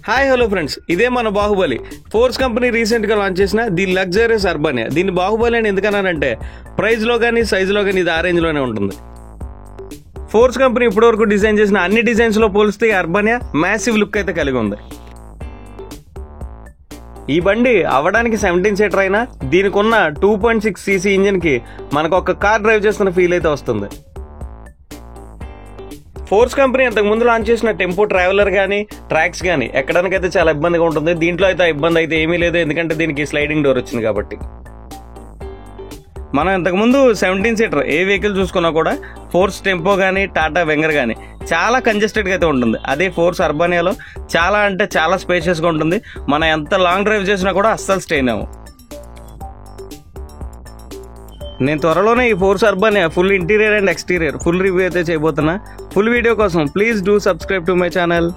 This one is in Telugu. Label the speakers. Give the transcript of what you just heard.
Speaker 1: హాయ్ హలో ఫ్రెండ్స్, ఇదే మన బాహుబలి. ఫోర్స్ కంపెనీ రీసెంట్గా లాంచ్ చేసిన ది లగ్జరియస్ అర్బానియా. దీన్ని బాహుబలి అని ఎందుకన్నానంటే ప్రైస్లో కానీ సైజులో కానీ ఇది ఆ రేంజ్లోనే ఉంటుంది. ఫోర్స్ కంపెనీ ఇప్పటివరకు డిజైన్ చేసిన అన్ని డిజైన్స్లో పోలిస్తే ఈ అర్బానియా మ్యాసివ్ లుక్ అయితే కలిగి ఉంది. ఈ బండి అవ్వడానికి 17 సీటర్ అయినా దీనికి ఉన్న 2.6 cc ఇంజిన్కి మనకు ఒక కార్ డ్రైవ్ చేస్తున్న ఫీల్ అయితే వస్తుంది. ఫోర్స్ కంపెనీ అంతకు ముందు లాంచ్ చేసిన టెంపో ట్రావెలర్ కానీ ట్రాక్స్ కానీ ఎక్కడానికైతే చాలా ఇబ్బందిగా ఉంటుంది. దీంట్లో అయితే ఇబ్బంది అయితే ఏమీ లేదు, ఎందుకంటే దీనికి స్లైడింగ్ డోర్ వచ్చింది కాబట్టి. మనం ఇంతకుముందు 17 సీటర్ ఏ వెహికల్ చూసుకున్నా కూడా ఫోర్స్ టెంపో కానీ టాటా వెంగర్ కానీ చాలా కంజెస్టెడ్గా అయితే ఉంటుంది. అదే ఫోర్స్ అర్బానియాలో చాలా అంటే చాలా స్పేషియస్గా ఉంటుంది. మనం ఎంత లాంగ్ డ్రైవ్ చేసినా కూడా అస్సలు స్ట్రెయిన్ అవ్వం. నేను త్వరలోనే ఈ Force Urbania full interior and exterior full review అయితే చేయబోతున్నా. ఫుల్ వీడియో కోసం please do subscribe to my channel.